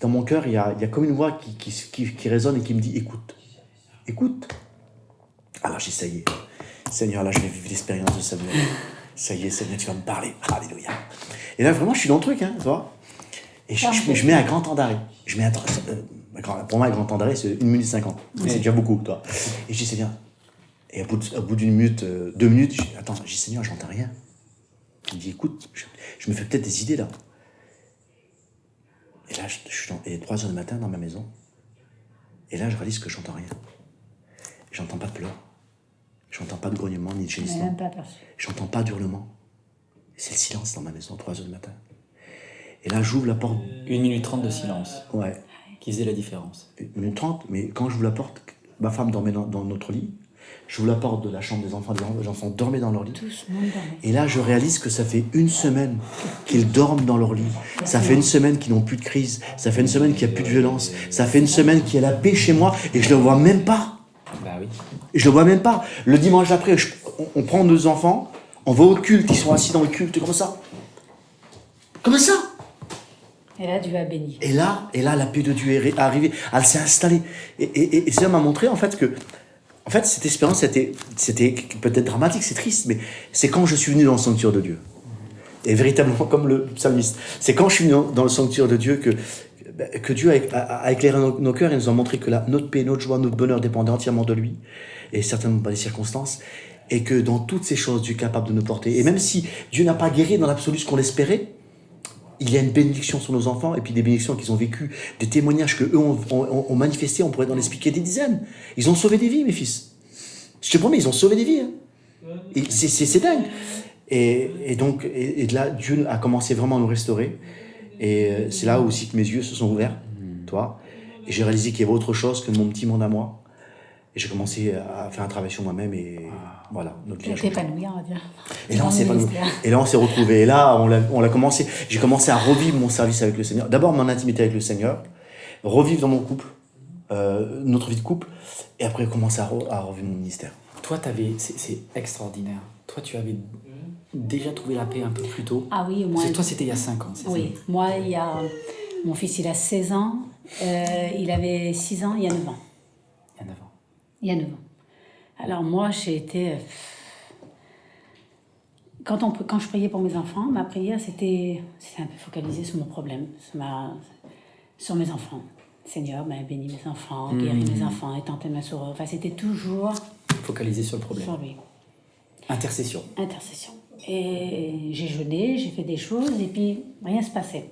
dans mon cœur, il y a comme une voix qui résonne et qui me dit écoute. Alors j'ai dit, ça y est, Seigneur, là je vais vivre l'expérience de Samuel. Ça y est, Seigneur, tu vas me parler. Alléluia. Et là, vraiment, je suis dans le truc, hein, tu vois. Et je mets un grand temps d'arrêt. Pour moi, un grand temps d'arrêt, c'est 1 minute 50. C'est déjà beaucoup, toi. Et je dis, Seigneur. Et au bout d'1 minute, 2 minutes, je dis, Seigneur, j'entends rien. Il me dit, écoute, je me fais peut-être des idées là. Et là, il est 3h du matin dans ma maison. Et là, je réalise que j'entends rien. J'entends pas de pleurs. J'entends pas de grognement ni de gémissement. J'entends pas d'hurlement. C'est le silence dans ma maison, 3h du matin. Et là, j'ouvre la porte. 1 minute 30 de silence. Ouais. Qui faisait la différence. 1 minute 30, mais quand j'ouvre la porte, ma femme dormait dans notre lit. J'ouvre la porte de la chambre des enfants, les enfants dormaient dans leur lit. Et là, je réalise que ça fait 1 semaine qu'ils dorment dans leur lit. Ça fait 1 semaine qu'ils n'ont plus de crise. Ça fait 1 semaine qu'il n'y a plus de violence. Ça fait 1 semaine qu'il y a la paix chez moi et je ne le vois même pas. Bah oui. Je le vois même pas. Le dimanche d'après, on prend nos enfants, on va au culte, ils sont assis dans le culte, comme ça. Comme ça. Et là, Dieu a béni. Et là, la paix de Dieu est arrivée. Elle s'est installée. Et ça m'a montré, en fait, que cette expérience, c'était peut-être dramatique, c'est triste, mais c'est quand je suis venu dans le sanctuaire de Dieu. Et véritablement, comme le psalmiste, c'est quand je suis venu dans le sanctuaire de Dieu que Dieu a éclairé nos cœurs et nous a montré que notre paix, notre joie, notre bonheur dépendaient entièrement de lui, et certainement pas des circonstances. Et que dans toutes ces choses, Dieu est capable de nous porter. Et même si Dieu n'a pas guéri dans l'absolu ce qu'on espérait, il y a une bénédiction sur nos enfants, et puis des bénédictions qu'ils ont vécues, des témoignages qu'eux ont manifestés, on pourrait en expliquer des dizaines. Ils ont sauvé des vies, mes fils. Je te promets, ils ont sauvé des vies. Hein. Et c'est dingue. Et donc, de là, Dieu a commencé vraiment à nous restaurer. Et c'est là aussi que mes yeux se sont ouverts, toi. Et j'ai réalisé qu'il y avait autre chose que mon petit monde à moi. Et j'ai commencé à faire un travail sur moi-même et voilà, notre vie a changé. Épanoui, on va dire. Et là, on s'est retrouvés. Et là, on l'a commencé. J'ai commencé à revivre mon service avec le Seigneur. D'abord, mon intimité avec le Seigneur. Revivre dans mon couple, notre vie de couple. Et après, commencer à revivre mon ministère. Toi, c'est extraordinaire. Toi, tu avais déjà trouvé la paix un peu plus tôt. Ah oui, moi. Toi, c'était il y a 5 ans, c'est oui, ça? Moi, mon fils, il a 16 ans. Il avait 6 ans, il y a 9 ans. Il y a 9 ans. Alors moi, j'ai été... Quand je priais pour mes enfants, ma prière, c'était un peu focalisé sur mon problème, sur mes enfants. Seigneur, bénis mes enfants, guéris mes enfants, étends tes mains sur eux. Enfin, c'était toujours... Focalisé sur le problème. Sur lui. Intercession. Et j'ai jeûné, j'ai fait des choses, et puis rien ne se passait.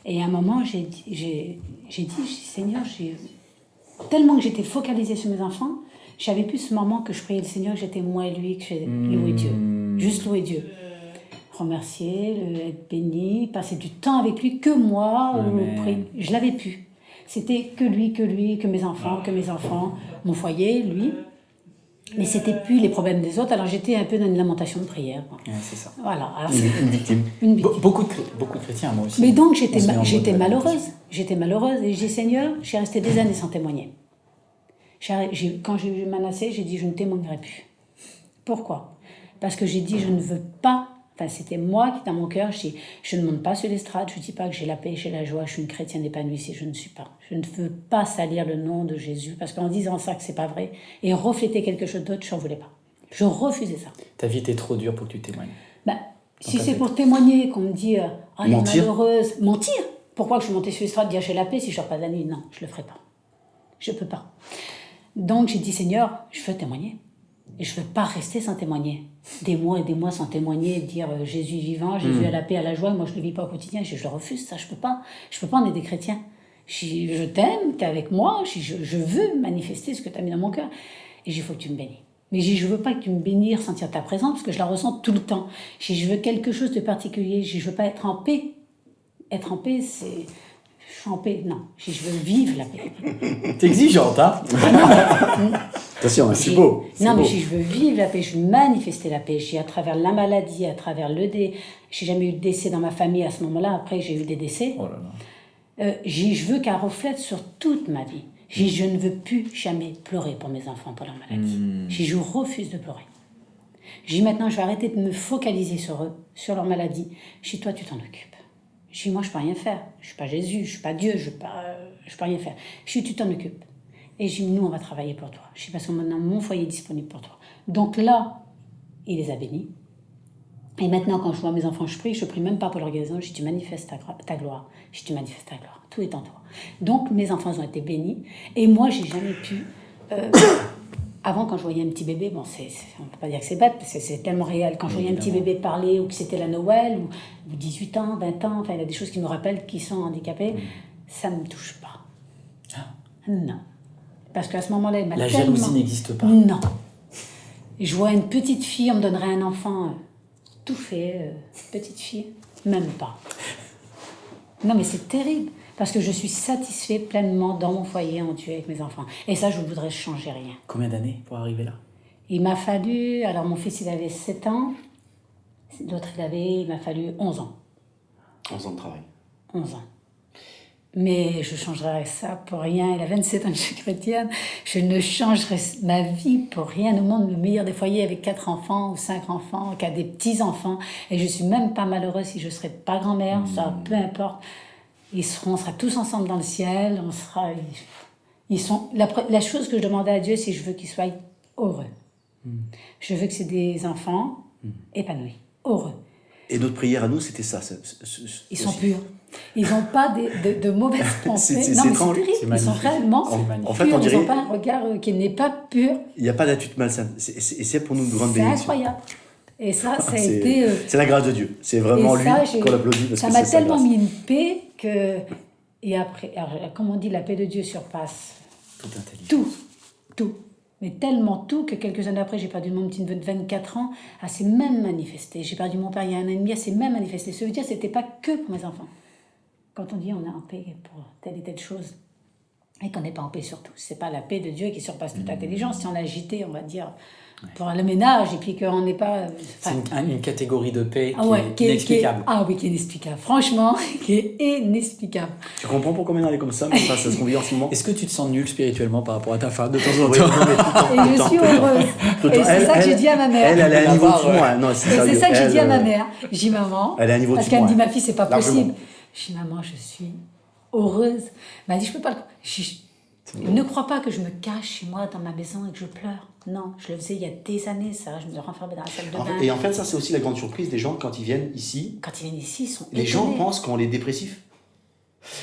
Et à un moment, j'ai dit, Seigneur, tellement que j'étais focalisée sur mes enfants, j'avais plus ce moment que je priais le Seigneur, que j'étais moi et lui, que j'ai loué Dieu. Juste louer Dieu. Remercier, être béni, passer du temps avec lui, que moi, prier. Je l'avais plus. C'était que lui, que mes enfants, mon foyer, lui. Mais c'était plus les problèmes des autres, alors j'étais un peu dans une lamentation de prière. Ouais, c'est ça. Voilà. Alors, Une victime. Beaucoup de chrétiens, moi aussi. Mais donc j'étais malheureuse. J'étais malheureuse et j'ai dit Seigneur, je suis restée des années sans témoigner. Quand j'ai eu Manassé, j'ai dit je ne témoignerai plus. Pourquoi? Parce que j'ai dit je ne veux pas. Enfin, c'était moi qui, dans mon cœur, je ne monte pas sur l'estrade, je ne dis pas que j'ai la paix, j'ai la joie, je suis une chrétienne épanouie si je ne suis pas. Je ne veux pas salir le nom de Jésus, parce qu'en disant ça que c'est pas vrai, et refléter quelque chose d'autre, je n'en voulais pas. Je refusais ça. Ta vie était trop dure pour que tu témoignes. Si c'est pour témoigner, qu'on me dit « elle est malheureuse », mentir. Pourquoi que je montais sur l'estrade, dire « j'ai la paix » si je ne sors pas de la nuit? Non, je ne le ferai pas. Je ne peux pas. Donc j'ai dit « Seigneur, je veux témoigner. » Et je ne veux pas rester sans témoigner. Des mois et des mois sans témoigner, dire Jésus vivant, Jésus à la paix, à la joie, moi je ne le vis pas au quotidien, je le refuse, ça, je ne peux pas. Je ne peux pas en aider des chrétiens. Je t'aime, tu es avec moi, je veux manifester ce que tu as mis dans mon cœur. Et il faut que tu me bénis. Mais je ne veux pas que tu me bénisses, sentir ta présence, parce que je la ressens tout le temps. Je veux quelque chose de particulier, je ne veux pas être en paix. Être en paix, c'est... Je suis en paix, non. Je veux vivre la paix. T'es exigeante, hein? Attention, c'est beau. Non, mais si je veux vivre la paix, je veux manifester la paix. À travers la maladie, à travers le décès. J'ai jamais eu de décès dans ma famille à ce moment-là. Après, j'ai eu des décès. Oh là là. Je veux qu'elle reflète sur toute ma vie. Je ne veux plus jamais pleurer pour mes enfants, pour leur maladie. Je refuse de pleurer. Maintenant, je vais arrêter de me focaliser sur eux, sur leur maladie. Toi, tu t'en occupes. Moi, je ne peux rien faire. Je ne suis pas Jésus, je ne suis pas Dieu, je ne peux rien faire. Tu t'en occupes. Et nous, on va travailler pour toi. Parce que maintenant, mon foyer est disponible pour toi. Donc là, il les a bénis. Et maintenant, quand je vois mes enfants, je prie même pas pour leur guérison. Tu manifestes ta gloire. Tu manifestes ta gloire. Tout est en toi. Donc, mes enfants ont été bénis. Et moi, j'ai jamais pu... Avant, quand je voyais un petit bébé, on ne peut pas dire que c'est bête, parce que c'est tellement réel. Quand je voyais un petit bébé parler, ou que c'était la Noël, ou 18 ans, 20 ans, il y a des choses qui me rappellent qu'ils sont handicapés, ça ne me touche pas. Non. Parce qu'à ce moment-là, il m'a La jalousie n'existe pas. Non. Je vois une petite fille, on me donnerait un enfant tout fait, petite fille, même pas. Non, mais c'est terrible. Parce que je suis satisfait pleinement dans mon foyer en Dieu avec mes enfants. Et ça, je ne voudrais changer rien. Combien d'années pour arriver là? Il m'a fallu... Alors, mon fils, il avait 7 ans. L'autre, il m'a fallu 11 ans. 11 ans de travail. 11 ans. Mais je changerais ça pour rien. Il a 27 ans, je suis chrétienne. Je ne changerais ma vie pour rien au monde. Le meilleur des foyers avec 4 enfants ou 5 enfants, qui a des petits-enfants. Et je ne suis même pas malheureuse si je ne serais pas grand-mère. Ça, peu importe. On sera tous ensemble dans le ciel. La chose que je demandais à Dieu, c'est que je veux qu'ils soient heureux. Je veux que c'est des enfants épanouis, heureux. Et notre prière à nous, c'était ça. Ils sont purs. Ils n'ont pas de mauvaises pensées. C'est Non, mais étrange. c'est terrible. Ils sont réellement En purs. fait, on Ils dirait- n'ont pas un regard qui n'est pas pur. Il n'y a pas d'attitude malsaine. Et c'est pour nous une grande C'est bénédiction. incroyable. Et ça a C'est été... c'est la grâce de Dieu. C'est vraiment et lui ça, qu'on applaudit parce ça que m'a c'est sa tellement grâce. mis une paix que... Et après, alors, comme on dit, la paix de Dieu surpasse Tout intelligent. tout. Mais tellement tout que quelques années après, j'ai perdu mon petit neveu de 24 ans, elle s'est même manifestée. J'ai perdu mon père il y a 1 an et demi, elle s'est même manifestée. Ça veut dire que ce n'était pas que pour mes enfants. Quand on dit on est en paix pour telle et telle chose, et qu'on n'est pas en paix sur tout, c'est pas la paix de Dieu qui surpasse toute intelligence. Si on a agité, on va dire, pour le ménage, et puis qu'on n'est pas... C'est une catégorie de paix Ah ouais, qui est inexplicable. ah oui, qui est inexplicable. Franchement, qui est inexplicable. Tu comprends pourquoi maintenant elle est comme ça, mais ça se convient en ce moment. Est-ce que tu te sens nul spirituellement par rapport à ta femme de temps en Oui, temps? non, mais tout le temps, Et je suis tout le temps. heureuse. Tout le Et temps. c'est ça que j'ai dit à ma mère. Elle est à un niveau Là-bas, de ouais. moi. Non, c'est Et c'est sérieux. ça que j'ai dit à ma Elle, mère. J'ai dit, maman, Elle est à un niveau parce de qu'elle me moi, dit, ma fille, c'est pas largement. possible. J'ai dit, maman, je suis heureuse. Elle m'a dit, je peux pas le... Ne crois pas que je me cache chez moi dans ma maison et que je pleure. Non, je le faisais il y a des années, ça. Je me renfermais dans la salle de bain. Et en fait, ça, c'est aussi la grande surprise des gens quand ils viennent ici. Quand ils viennent ici, ils sont Les gens étonnés. pensent qu'on est dépressif.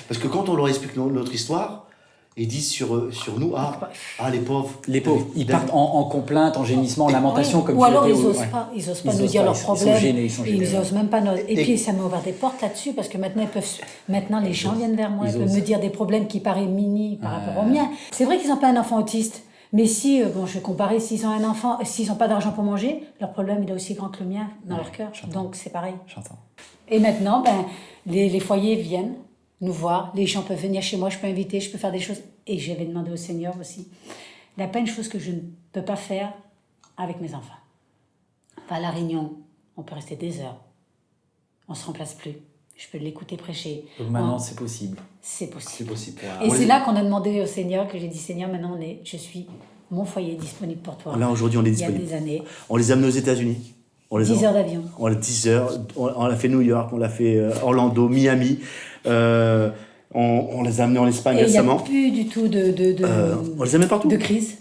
Parce que quand on leur explique notre histoire, ils disent sur nous, les pauvres. Les pauvres, ils partent en complainte, en gémissement, en lamentation, Ouais. comme Ou tu alors l'étais ils au- osent ouais. pas, ils osent pas Ils nous osent dire pas, leurs ils sont problèmes. gênés, ils sont gênés, Ils ouais. osent même pas. Et Et- puis ça m'a ouvert des portes là-dessus parce que maintenant maintenant les gens viennent vers moi, Ils ils peuvent osent. me dire des problèmes qui paraissent mini par Ouais. rapport aux miens. C'est vrai qu'ils n'ont pas un enfant autiste, mais si je vais comparer, s'ils ont un enfant, s'ils n'ont pas d'argent pour manger, leur problème il est aussi grand que le mien dans leur cœur. Donc c'est pareil. J'entends. Et maintenant, les foyers viennent nous voir, les gens peuvent venir chez moi, je peux inviter, je peux faire des choses. Et j'avais demandé au Seigneur aussi. Il n'y a pas une chose que je ne peux pas faire avec mes enfants. Enfin, à la réunion, on peut rester des heures. On ne se remplace plus. Je peux l'écouter prêcher. Donc maintenant, c'est possible. C'est possible. C'est possible. Et c'est là qu'on a demandé au Seigneur, que j'ai dit, Seigneur, maintenant je suis mon foyer disponible pour toi. Là, aujourd'hui, on est Il y a disponible. des années, On les a amenés aux États-Unis. 10 heures d'avion. On a 10 heures. On l'a fait New York, on l'a fait Orlando, Miami. On les a amenés en Espagne Et il n'y a récemment. plus du tout On les amène partout. de crise.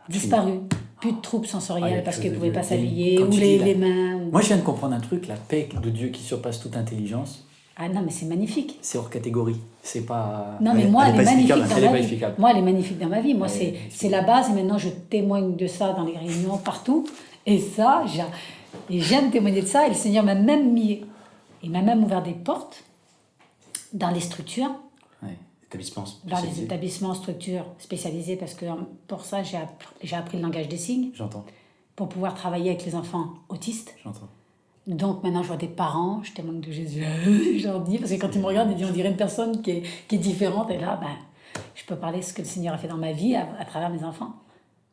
Disparu. Plus de troubles sensorielles Ah, parce il y a qu'ils ne pouvaient pas il y a une- s'habiller, comme ou tu dis, là. les mains. Moi, je viens de comprendre un truc, la paix de Dieu qui surpasse toute intelligence, Ah non, mais c'est magnifique. c'est hors catégorie. C'est pas... Non, mais Elle- moi, elle elle est est pas magnifique explicable. dans Elle est ma pas vie. explicable. Moi, elle est magnifique dans ma vie. Moi, Elle est c'est la base et maintenant, je témoigne de ça dans les réunions, partout. Et ça, j'aime témoigner de ça. Et le Seigneur m'a même il m'a même ouvert des portes dans les structures, Ouais. Établissement dans les spécialisé. établissements, structures spécialisées, parce que pour ça, j'ai appris le langage des signes, J'entends, pour pouvoir travailler avec les enfants autistes. j'entends. Donc maintenant, je vois des parents, je témoigne de Jésus, je leur dis, parce que quand ils me regardent, ils disent, on dirait une personne qui est différente. Et là, je peux parler de ce que le Seigneur a fait dans ma vie à travers mes enfants.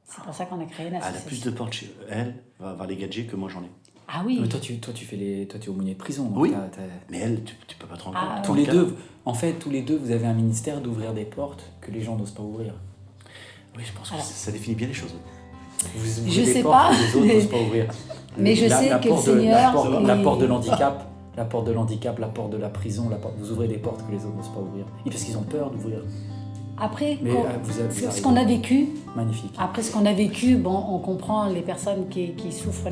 C'est pour ça qu'on a créé Elle a l'association. plus de portes chez elle, va les gadgets que moi j'en ai. Ah oui, Mais toi, tu es aumônier de prison. Donc Oui. t'as- Mais elle, tu peux pas te rendre Ah, compte. tous les deux, en fait, tous les deux, vous avez un ministère d'ouvrir des portes que les gens n'osent pas ouvrir. Oui, je pense que Alors. ça définit bien les choses. Vous Je ouvrez des sais portes pas, que les autres mais- n'osent pas ouvrir. mais je sais que le porte Seigneur, la il- porte de l'handicap, la porte de l'handicap, la porte de la prison, vous ouvrez des portes que les autres n'osent pas ouvrir. Et parce qu'ils ont peur d'ouvrir. après, Mais vous avez ce arrivé. qu'on a vécu, Magnifique. après ce qu'on a vécu, on comprend les personnes qui souffrent,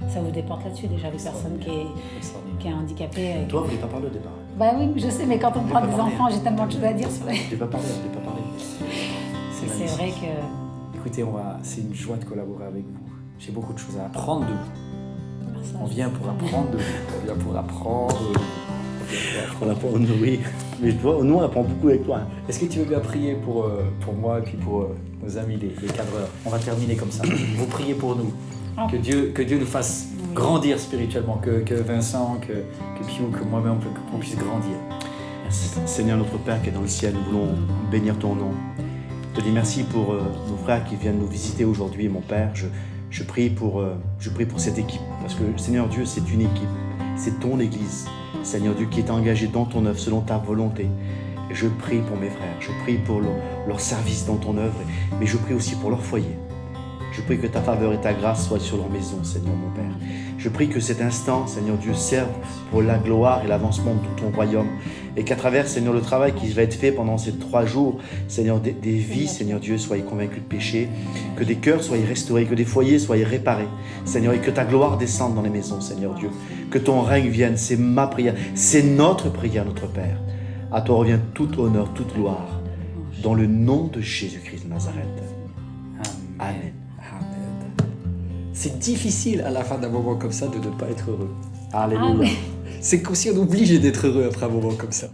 ça ouvre des portes là-dessus déjà, les personnes qui Extraordinaire. sont handicapées. Toi, vous n'avez pas parlé au départ. Bah oui, je sais, mais quand on Je prend vais pas des parler. enfants, j'ai tellement de choses à dire sur les... Je n'ai pas parlé, je n'ai pas parlé. Et c'est magnifique. vrai que... Écoutez, c'est une joie de collaborer avec vous. J'ai beaucoup de choses à apprendre de vous. On vient pour apprendre de vous. On vient pour apprendre. On apprend, oui. Mais nous, on apprend beaucoup avec toi. Est-ce que tu veux bien prier pour moi et puis pour nos amis les cadreurs? On va terminer comme ça. Vous priez pour nous. Ah. Que Dieu nous fasse grandir spirituellement. Que Vincent, que Piou, que moi-même, qu'on puisse grandir. Merci. Seigneur notre Père qui est dans le ciel, nous voulons bénir ton nom. Je te dis merci pour nos frères qui viennent nous visiter aujourd'hui, mon Père. Je prie pour cette équipe, parce que Seigneur Dieu, c'est une équipe, c'est ton Église, Seigneur Dieu, qui est engagée dans ton œuvre, selon ta volonté. Et je prie pour mes frères, je prie pour leur service dans ton œuvre, mais je prie aussi pour leur foyer. Je prie que ta faveur et ta grâce soient sur leur maison, Seigneur mon Père. Je prie que cet instant, Seigneur Dieu, serve pour la gloire et l'avancement de ton royaume, Et qu'à travers, Seigneur, le travail qui va être fait pendant ces 3 jours, Seigneur, des vies, Seigneur Dieu, soient convaincus de péché, que des cœurs soient restaurés, que des foyers soient réparés, Seigneur, et que ta gloire descende dans les maisons, Seigneur Dieu. Que ton règne vienne, c'est ma prière, c'est notre prière, notre Père. À toi revient tout honneur, toute gloire, dans le nom de Jésus-Christ de Nazareth. Amen. Amen. C'est difficile à la fin d'un moment comme ça de ne pas être heureux. Alléluia. Amen. C'est comme si on est obligé d'être heureux après un moment comme ça.